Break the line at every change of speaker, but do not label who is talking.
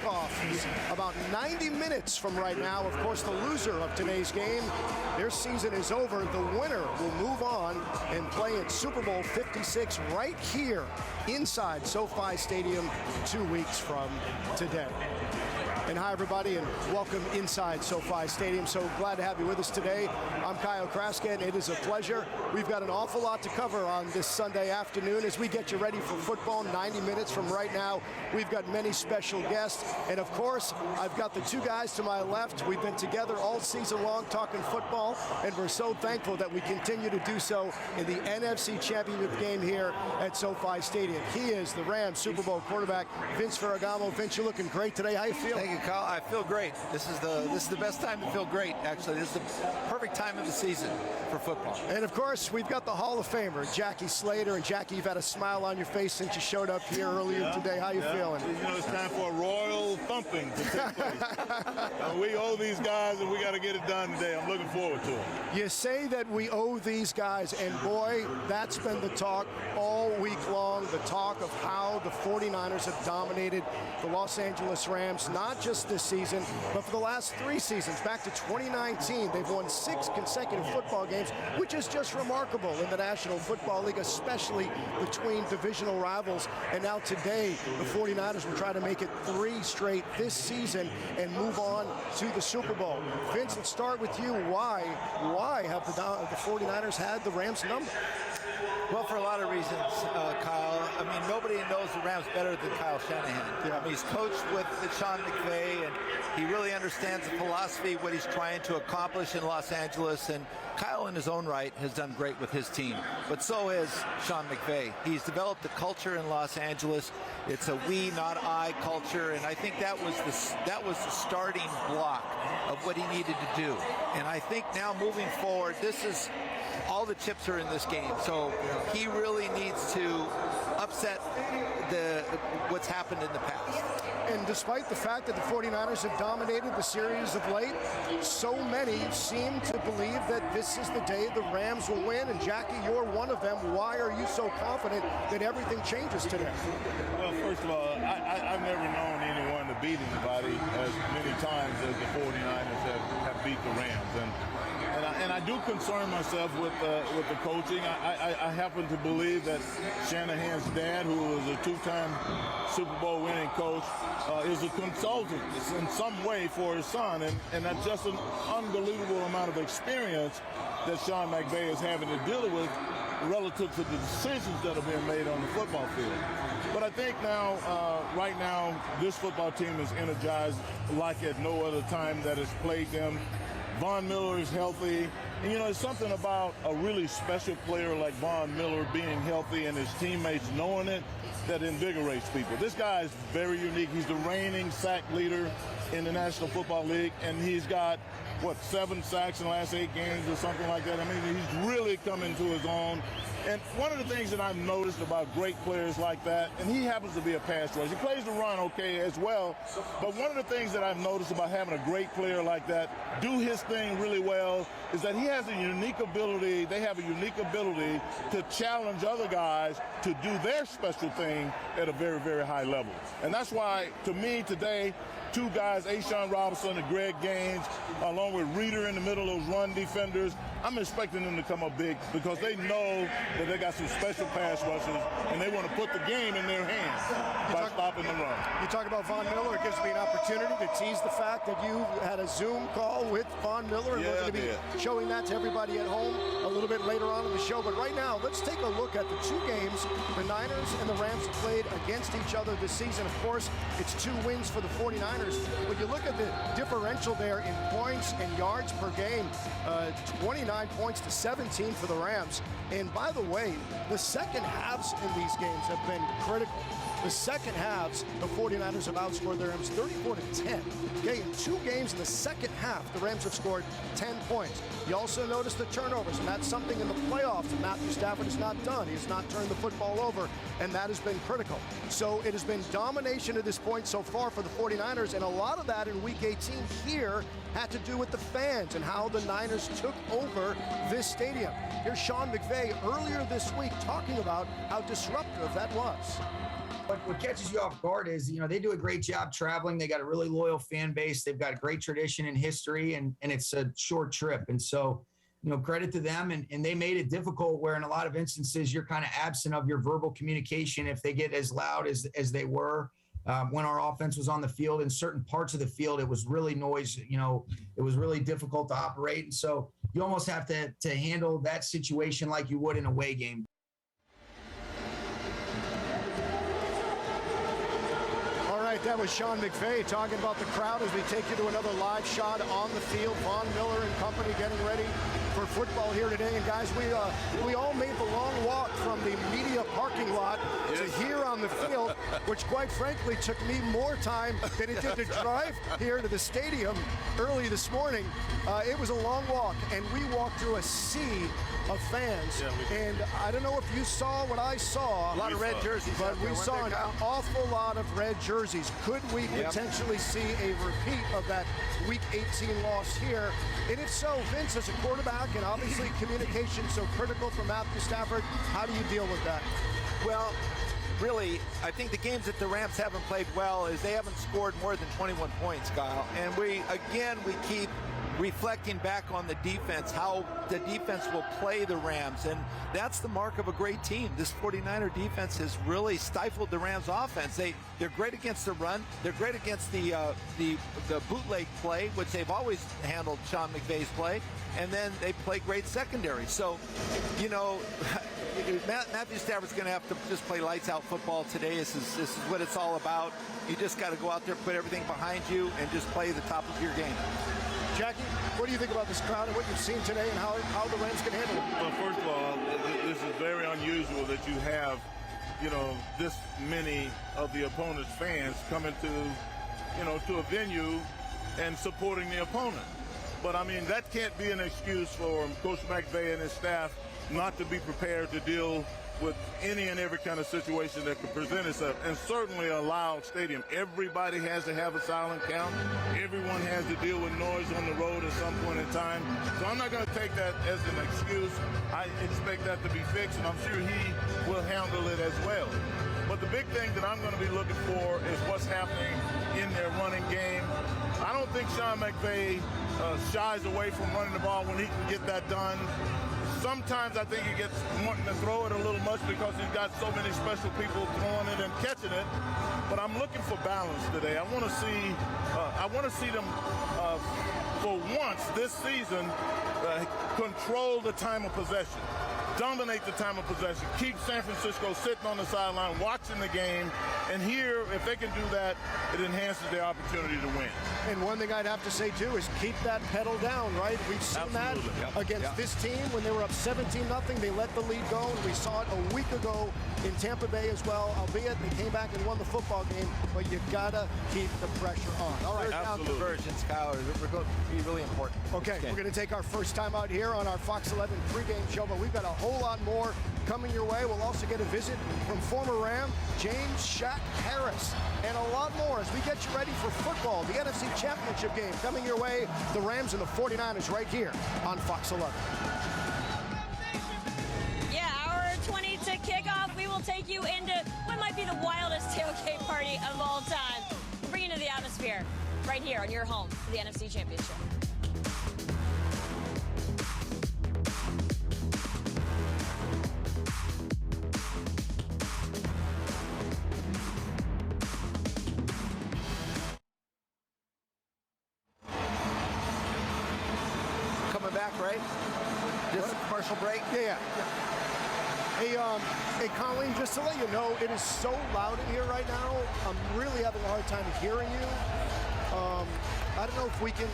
kickoff is about 90 minutes from right now. Of course, the loser of today's game, their season is over. The winner will move on and play in Super Bowl 56 right here inside SoFi Stadium 2 weeks from today. And hi, everybody, and welcome inside SoFi Stadium. So glad to have you with us today. I'm Kyle Kraska, and it is a pleasure. We've got an awful lot to cover on this Sunday afternoon as we get you ready for football 90 minutes from right now. We've got many special guests, and of course, I've got the two guys to my left. We've been together all season long talking football, and we're so thankful that we continue to do so in the NFC Championship game here at SoFi Stadium. He is the Rams Super Bowl quarterback, Vince Ferragamo. Vince, you're looking great today. How you feel?
Thank you, Kyle. I feel great. This is the best time to feel great, actually. This is the perfect time of the season for football.
And of course, we've got the Hall of Famer, Jackie Slater. And Jackie, you've had a smile on your face since you showed up here earlier today. How you feeling?
You know, it's time for a royal thumping to take place. We owe these guys, and we got to get it done today. I'm looking forward to it.
You say that we owe these guys, and boy, that's been the talk all week long, the talk of how the 49ers have dominated the Los Angeles Rams, not just this season, but for the last 3 seasons. Back to 2019, they've won 6 consecutive football games, which is just remarkable in the National Football League, especially between divisional rivals. And now today, the 49ers will try to make it 3 straight this season and move on to the Super Bowl. Vince, let's start with you. Why have the 49ers had the Rams number?
Well, for a lot of reasons, Kyle. I mean, nobody knows the Rams better than Kyle Shanahan.
Yeah.
I mean, he's coached with Sean McVay, and he really understands the philosophy, what he's trying to accomplish in Los Angeles. And Kyle, in his own right, has done great with his team. But so has Sean McVay. He's developed a culture in Los Angeles. It's a we, not I culture, and I think that was the starting block of what he needed to do. And I think now moving forward, all the chips are in this game, so he really needs to upset what's happened in the past.
And despite the fact that the 49ers have dominated the series of late, so many seem to believe that this is the day the Rams will win. And Jackie, you're one of them. Why are you so confident that everything changes today?
Well, first of all, I've never known anyone to beat anybody as many times as the 49ers have beat the Rams. And I do concern myself with the coaching. I happen to believe that Shanahan's dad, who was a 2-time Super Bowl winning coach, is a consultant in some way for his son. And that's just an unbelievable amount of experience that Sean McVay is having to deal with relative to the decisions that are being made on the football field. But I think now, right now, this football team is energized like at no other time that has played them. Von Miller is healthy. And, you know, it's something about a really special player like Von Miller being healthy and his teammates knowing it that invigorates people. This guy is very unique. He's the reigning sack leader in the National Football League, and he's got, 7 sacks in the last 8 games or something like that. I mean, he's really come into his own. And one of the things that I've noticed about great players like that, and he happens to be a pass rusher. He plays the run okay as well, but one of the things that I've noticed about having a great player like that do his thing really well is that he has a unique ability, they have a unique ability to challenge other guys to do their special thing at a very, very high level. And that's why, to me, today, 2 guys, Ashawn Robinson and Greg Gaines, along with Reeder in the middle of those run defenders, I'm expecting them to come up big because they know that they got some special pass rushers and they want to put the game in their hands by stopping the run.
You talk about Von Miller. It gives me an opportunity to tease the fact that you had a Zoom call with Von Miller, and we're going to be showing that to everybody at home a little bit later on in the show. But right now, let's take a look at the 2 games the Niners and the Rams have played against each other this season. Of course, it's 2 wins for the 49ers. When you look at the differential there in points and yards per game, 29 points to 17 for the Rams. And by the way, the second halves in these games have been critical. The second halves, the 49ers have outscored the Rams 34-10. Okay, in 2 games in the second half, the Rams have scored 10 points. You also notice the turnovers, and that's something in the playoffs that Matthew Stafford has not done. He has not turned the football over, and that has been critical. So it has been domination to this point so far for the 49ers, and a lot of that in Week 18 here had to do with the fans and how the Niners took over this stadium. Here's Sean McVay earlier this week talking about how disruptive that was.
What catches you off guard is, they do a great job traveling. They got a really loyal fan base. They've got a great tradition and history, and it's a short trip. And so, credit to them. And they made it difficult where in a lot of instances, you're kind of absent of your verbal communication if they get as loud as they were. When our offense was on the field, in certain parts of the field, it was really noise. It was really difficult to operate. And so you almost have to handle that situation like you would in an away game.
That was Sean McVay talking about the crowd as we take you to another live shot on the field. Von Miller and company getting ready for football here today. And guys, we all made the long walk from the media parking lot to here on the field, which quite frankly took me more time than it did to drive here to the stadium early this morning. It was a long walk, and we walked through a sea of fans. And I don't know if you saw what I saw.
A lot of red jerseys.
But we saw an awful lot of red jerseys. Could we potentially see a repeat of that Week 18 loss here? And if so, Vince, as a quarterback, and obviously communication so critical for Matthew Stafford, how do you deal with that?
Well, really, I think the games that the Rams haven't played well is they haven't scored more than 21 points, Kyle. And we keep reflecting back on the defense, how the defense will play the Rams, and that's the mark of a great team. This 49er defense has really stifled the Rams offense. They're great against the run. They're great against the bootleg play, which they've always handled Sean McVay's play, and then they play great secondary. So, Matthew Stafford's going to have to just play lights out football today. This is what it's all about. You just got to go out there, put everything behind you, and just play the top of your game.
Jackie, what do you think about this crowd and what you've seen today and how the Rams can handle it?
Well, first of all, this is very unusual that you have, this many of the opponent's fans coming to a venue and supporting the opponent. But, I mean, that can't be an excuse for Coach McVay and his staff not to be prepared to deal with any and every kind of situation that could present itself, and certainly a loud stadium. Everybody has to have a silent count. Everyone has to deal with noise on the road at some point in time. So I'm not going to take that as an excuse. I expect that to be fixed, and I'm sure he will handle it as well. But the big thing that I'm going to be looking for is what's happening in their running game. I don't think Sean McVay shies away from running the ball when he can get that done. Sometimes I think he gets wanting to throw it a little much because he's got so many special people throwing it and catching it. But I'm looking for balance today. I want to see them for once this season control the time of possession, dominate the time of possession, keep San Francisco sitting on the sideline watching the game. And here, if they can do that, it enhances their opportunity to win.
And one thing I'd have to say, too, is keep that pedal down, right? We've seen that against this team when they were up 17-0. They let the lead go, and we saw it a week ago in Tampa Bay as well, albeit they came back and won the football game, but you got to keep the pressure on. All right.
Down conversions, Kyle, are going to be really important.
Okay, we're going to take our first time out here on our Fox 11 pregame show, but we've got a whole lot more coming your way. We'll also get a visit from former Ram James Shaq Harris and a lot more as we get you ready for football, the NFC Championship game coming your way. The Rams and the 49ers right here on Fox 11.
Yeah, hour 20 to kick off. We will take you into what might be the wildest tailgate party of all time. We'll bring you into the atmosphere right here on your home for the NFC Championship.
Back, right? Just a commercial break?
Yeah. Hey, Colleen, just to let you know, it is so loud in here right now. I'm really having a hard time hearing you. I don't know if we can